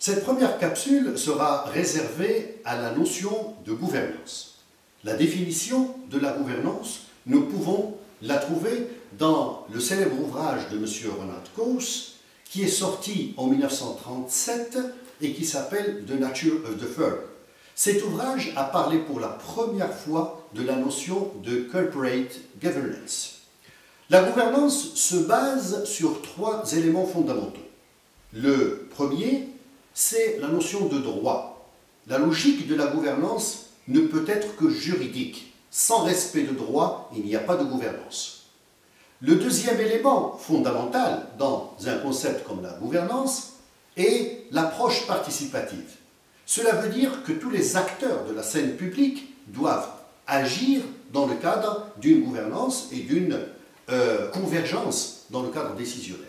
Cette première capsule sera réservée à la notion de gouvernance. La définition de la gouvernance, nous pouvons la trouver dans le célèbre ouvrage de M. Ronald Coase, qui est sorti en 1937 et qui s'appelle « The Nature of the Firm ». Cet ouvrage a parlé pour la première fois de la notion de « corporate governance ». La gouvernance se base sur trois éléments fondamentaux. Le premier, c'est la notion de droit. La logique de la gouvernance ne peut être que juridique. Sans respect de droit, il n'y a pas de gouvernance. Le deuxième élément fondamental dans un concept comme la gouvernance est l'approche participative. Cela veut dire que tous les acteurs de la scène publique doivent agir dans le cadre d'une gouvernance et d'une convergence dans le cadre décisionnel.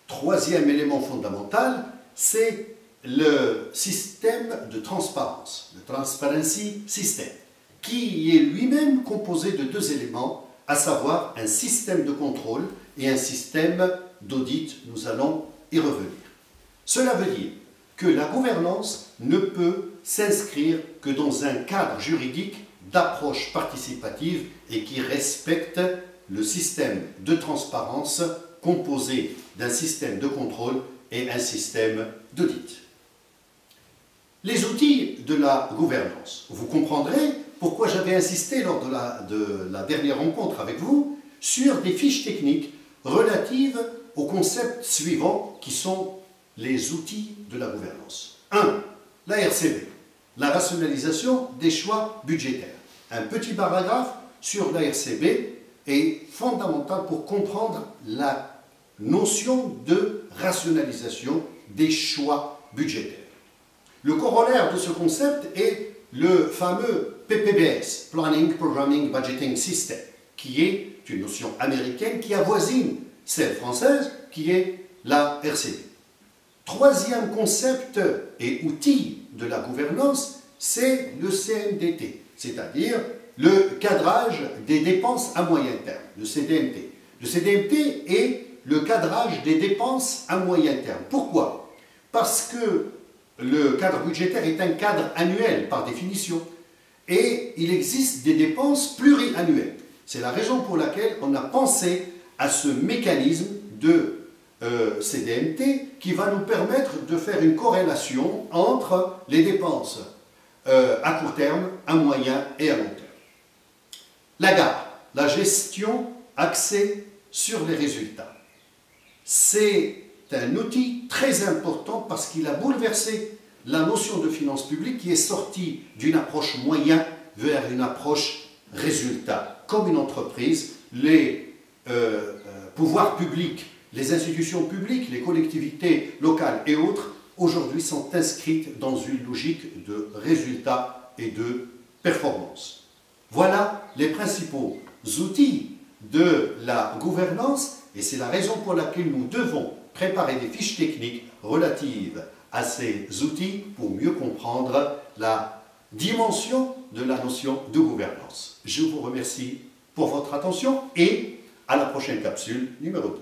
Troisième élément fondamental, c'est le système de transparence, le Transparency System, qui est lui-même composé de deux éléments, à savoir un système de contrôle et un système d'audit. Nous allons y revenir. Cela veut dire que la gouvernance ne peut s'inscrire que dans un cadre juridique d'approche participative et qui respecte le système de transparence composé d'un système de contrôle et un système d'audit. Les outils de la gouvernance. Vous comprendrez pourquoi j'avais insisté lors de la dernière rencontre avec vous sur des fiches techniques relatives aux concepts suivants qui sont les outils de la gouvernance. 1. La RCB, la rationalisation des choix budgétaires. Un petit paragraphe sur la RCB est fondamental pour comprendre la notion de rationalisation des choix budgétaires. Le corollaire de ce concept est le fameux PPBS, Planning, Programming, Budgeting System, qui est une notion américaine qui avoisine celle française, qui est la RCB. Troisième concept et outil de la gouvernance, c'est le CNDT, c'est-à-dire le cadrage des dépenses à moyen terme, le CDMT. Le CDMT est le cadrage des dépenses à moyen terme. Pourquoi? Parce que le cadre budgétaire est un cadre annuel par définition et il existe des dépenses pluriannuelles. C'est la raison pour laquelle on a pensé à ce mécanisme de CDMT qui va nous permettre de faire une corrélation entre les dépenses à court terme, à moyen et à long terme. La GAR, la gestion axée sur les résultats. C'est un outil très important parce qu'il a bouleversé la notion de finances publiques qui est sortie d'une approche moyen vers une approche résultat. Comme une entreprise, les pouvoirs publics, les institutions publiques, les collectivités locales et autres, aujourd'hui sont inscrites dans une logique de résultat et de performance. Voilà les principaux outils de la gouvernance et c'est la raison pour laquelle nous devons préparer des fiches techniques relatives à ces outils pour mieux comprendre la dimension de la notion de gouvernance. Je vous remercie pour votre attention et à la prochaine capsule numéro 2.